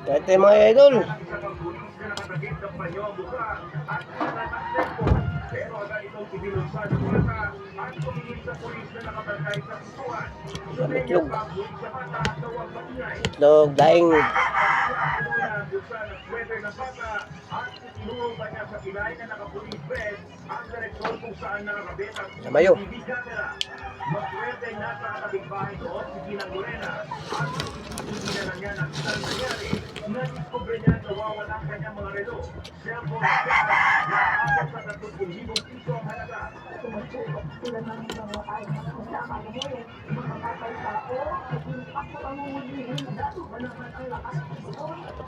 Kahit tayo mga idol. Itlog. Itlog, daing. Samayo.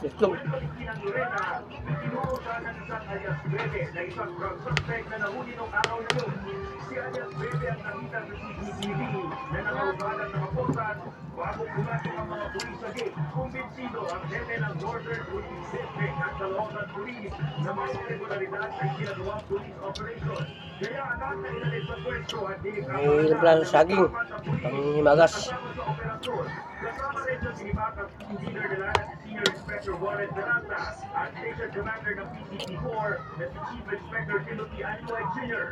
Itlog. Bago pumasok ang mga pulis sa gate, kumbinsido ang hepe ng Border Police District at dalawang ng pulis na may regularidad sa ginagawang police operation. Kaya anak na inalis sa pwesto at May plan sa saging. Panghimagas. Kasama rin sa sinibakang team leader nila na si Senior Inspector Warren Peralta at Station Commander ng PCP4 na si Chief Inspector Timothy Anloy Jr.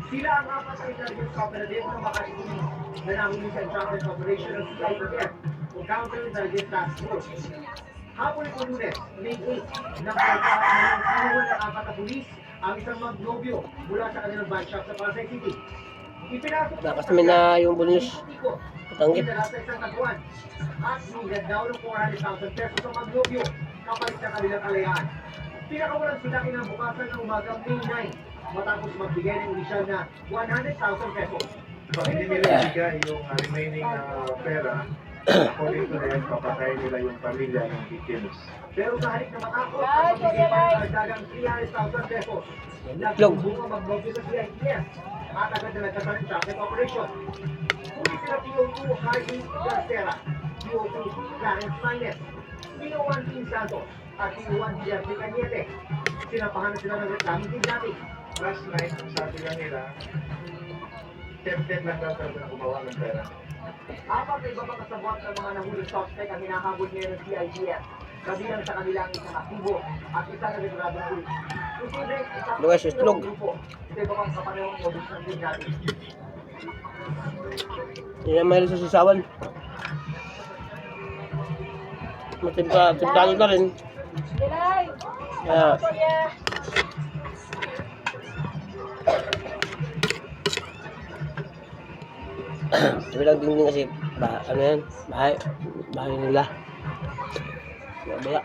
Sila ang apat sa intelligence operative ng Makati Police na nahuli sa Joint Operation ng CIDF o Counterintelligence Task Force. Hapon ito Lunes, May 8, nagpagkakaroon ng kinuha ng apat na pulis ang isang magnobyo mula sa kanilang bike shop sa Pasay City. Lakas namin na yung bonus. Patanggit. Sa isang tagwan at nugad daw ng 400,000 pesos ang magnobyo kapalit sa kanilang kalayaan. Pinakawalan sila kinabukasan ng umaga May 9 matapos magbigay ng inisyal na 100,000 pesos. So, hindi nila ibigay yung remaining pera, according to them, papatay nila yung pamilya ng victims. Pero sa halip na matakot, ang magbigay pa ng kardagang 300,000 pesos. Nagbubunga magnobyo sa CIDF at agad na nagkasa ng traffic operation. Huli sila PO2 Harvey Garcera, PO2 Clarence Manes, PO1 Team Santos, at PO1 Jeffrey Cañete. Sinapahan na sila ng reklaming kidnapping. Last night, ang sabi lang nila, tempted lang daw talaga na gumawa ng pera. Apat na iba pang kasabwat ng mga nahuling suspect ang hinahabol ngayon ng CIDF. Kabilang sa kanilang isang aktibo at isang reguladong pulis. Posibleng isang Lugas, itlog. grupo. Ito iba pang kapanahong modus ng kidnapping. Hindi na mahilig sa sisawan. Matimplado na rin. Kaya, sabi lang din kasi, ano yan, bahay nila. Baya.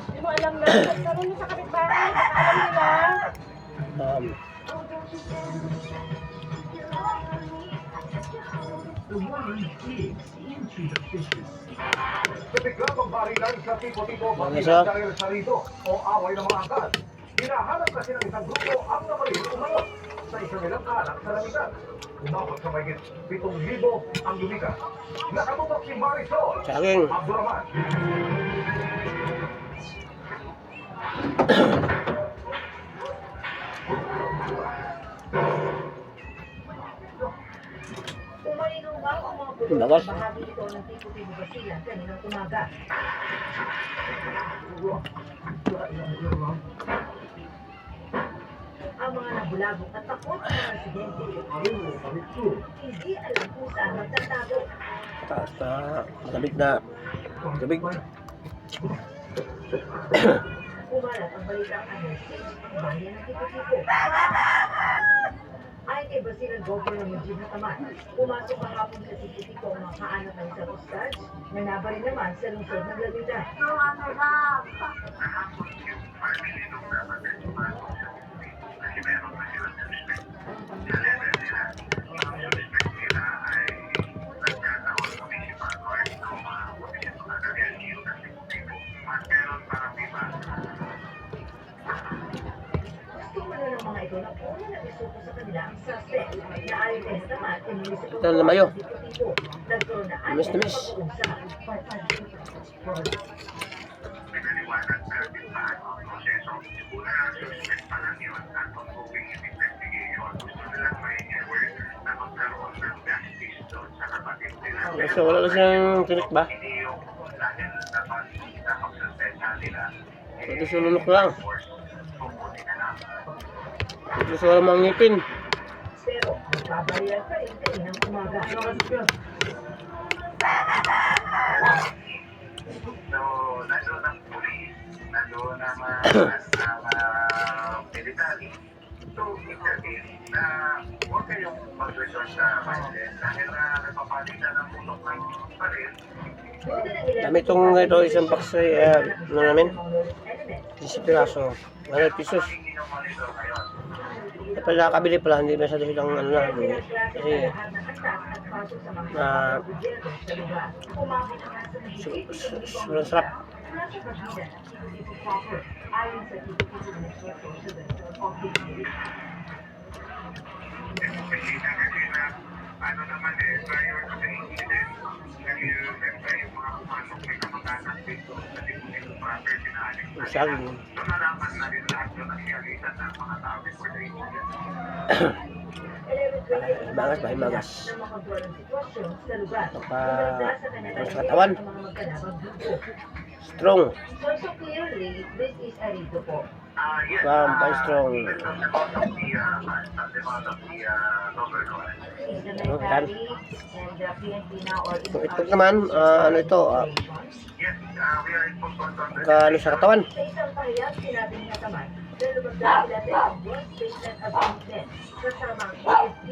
Hindi mo alam na. Sabi mo sa kapitbahay, baka alam nila. Biglang barilan sa tipo-tipo Ano siya? dahil sa rito o away ng mga angkan. Hinahanap kasi ng isang grupo ang nabalil umayon sa isang ilang anak sa lamitan. Umabot sa mahigit 7,000 ang lumikas. Nakatutok si Marisol Saging. Abdurrahman. Umalingaw ang mga pulis Lakas. sa bahagi ito ng tipo-tipo basilan kaninang umaga. Ang mga nabulabog at takot sa mga residente, hindi alam kung saan magtatago. Taas na, matabig na. Matabig. Umalat ang balitang anesthesia ang bayan ng tipo-tipo. Ayon kay Basilan Governor Mujib Hataman, pumasok kahapon sa tipo-tipo ang mga kaanap ng isang hostage na nabaril naman sa lungsod ng Laguna. ito na una na isuko sa kanila ang suspect na ayon kay Hataman ay municipal Ito na mayo. Diputibo. Nagkaroon na Miss na miss. Pinaliwanag natin pa ang proseso. Una, suspect pa lang yun at ongoing investigation. Gusto nilang may aware na magkaroon ng justice doon sa kapatid nila. So, wala na siyang tinik ba? Hindi yung dahil dapat napagsuspensya nila. Ito sulunok lang. Pumuli na lang. Ito sa walang mga ngipin. Pero magbabayad pa rin kaninang umaga. So, nandun ang police, nandun ang military. So, intervene na huwag kayong mag-resort sa violence dahil nagpapalitan ng ulok ng baril. Dami itong ito, isang box ay, ano namin? 10 piraso. 100 pesos. Hindi nyo monitor ngayon. Kapag nakakabili pala, hindi masyado silang ano na. Kasi, sobrang sarap. Kasi na, ano naman prior to the incident, kasi siyempre yung mga pumasok may kamag-anak dito, kasi kung ito proper sinaalis na nila. Saging. So, nalaman na rin lahat yung nangyarisan ng mga tao before the incident. Magas ba? Magas. Sa katawan. Strong. So clearly, this is a rito po. Yes, Vampire strong. even from the mouth of the governor. Is the military and the PNP now or Kung ito naman, ano ito, Yes, we are in full control. ano sa katawan. Sa isang pahayag, sinabi ni Hataman, na lumagdag sila sa joint statement agreement kasama ang AFP,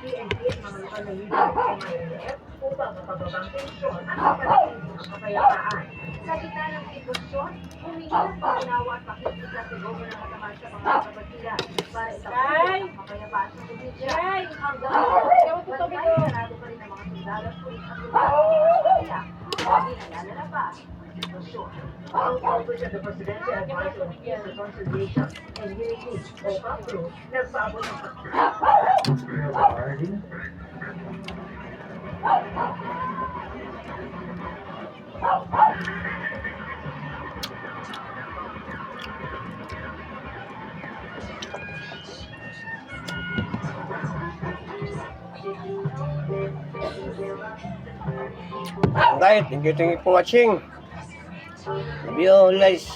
PNP at mga lokal na leader ng MILF upang mapababang tensyon at mapalating ang kapayapaan. Sa gitna ng sitwasyon, humingi ng panginawa at pakikita si Governor Hataman sa mga kapatila para itapusin ang kapayapaan sa probinsya. Hanggang matay, sarado pa rin ang mga sundalo at pulis at kapatila. Hindi nalalala pa ang sitwasyon. Ang Office of the Presidential Advisor on Peace, Reconciliation and Unity o PAPRO nagpaabot ng Alright, thank you for watching. Love you all guys.